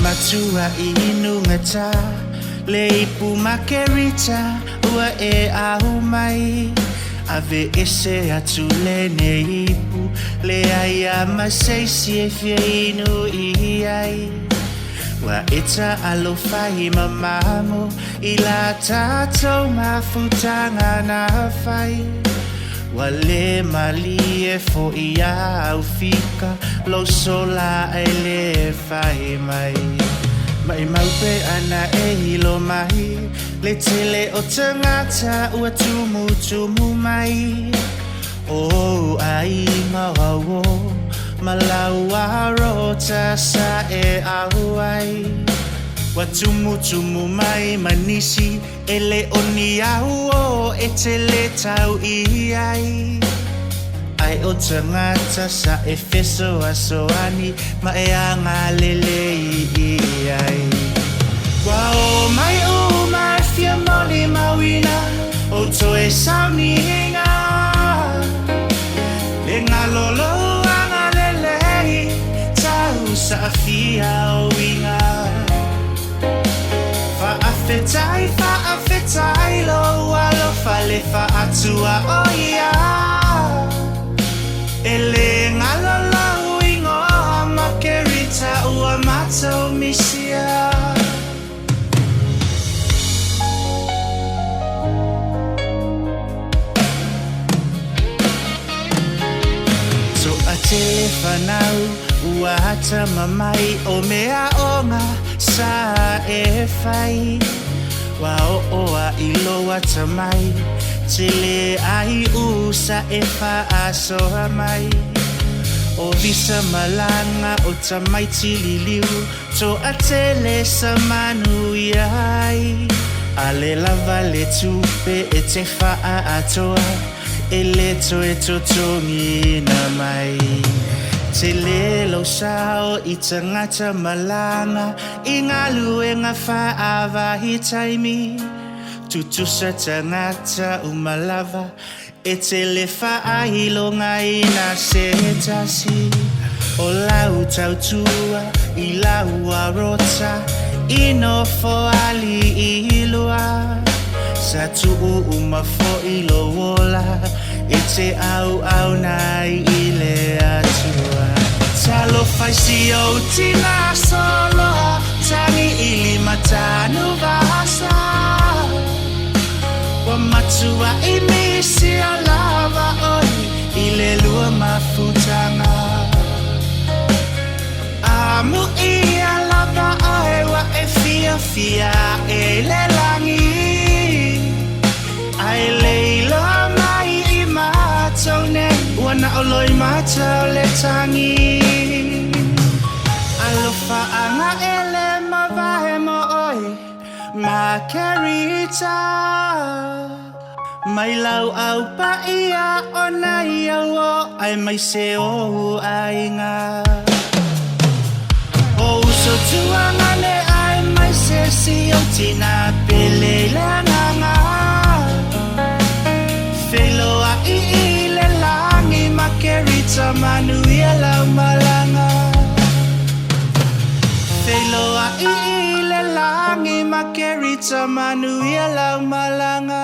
matua inungata leipu Makerita ua au mai ave ese atule neipu le aia maseisi e fienu iai wa eta alofai mamamo ila tatou mafutanga na fai wale mali e fo ia au fika lo sola ele fai mai mai maupe ana e hilo mai le tele o tangata ua tumu mai o ai mawawo malawa rota sa e auai wa tumu mai manisi ele oni au e tele tau iai ai o tangata sa e feso asoani ma e anga lele iai wa o mai o mai fia moli mawina o to e sauni hinga le ngalolo anga lele tau sa fia o winga fa afetai lo walo fale fa atua o ia ele ngalolo wingo Makerita ua mato misia telefanau ua hata mamai o mea onga sa e fai wa o a ilo wata mai tele ai usa e fa aso mai o visa malanga o tamai tililiu to a tele sa manu iai ale lava le tupe e te fa a atoa eleto e totongi na mai te lelo sao i tangata malanga i ngā luenga whaava hi taimi tutusa tangata umalava e te le whaahilonga i na setasi o lau tautua i lau arota i no foali i ilua sa tuu umafo i lo wola e te au nai i le atua talo faisi o tina solo tangi ilima Tanuvasa wa matua i nisi a lava oi i le lua mafutanga amu i a lava oi wa e fia e le langi ai leila mai i matau nei wana oloi matau le tangi alofa anga ele mavahe mo oi Makerita mai lau au pa ia ona ia o ai mai se o ai nga o so tuanga ne ai mai se si o tina pele la nga Feloa i le langi Makerita manuia lau malanga Feloa i le langi Makerita manuia lau malanga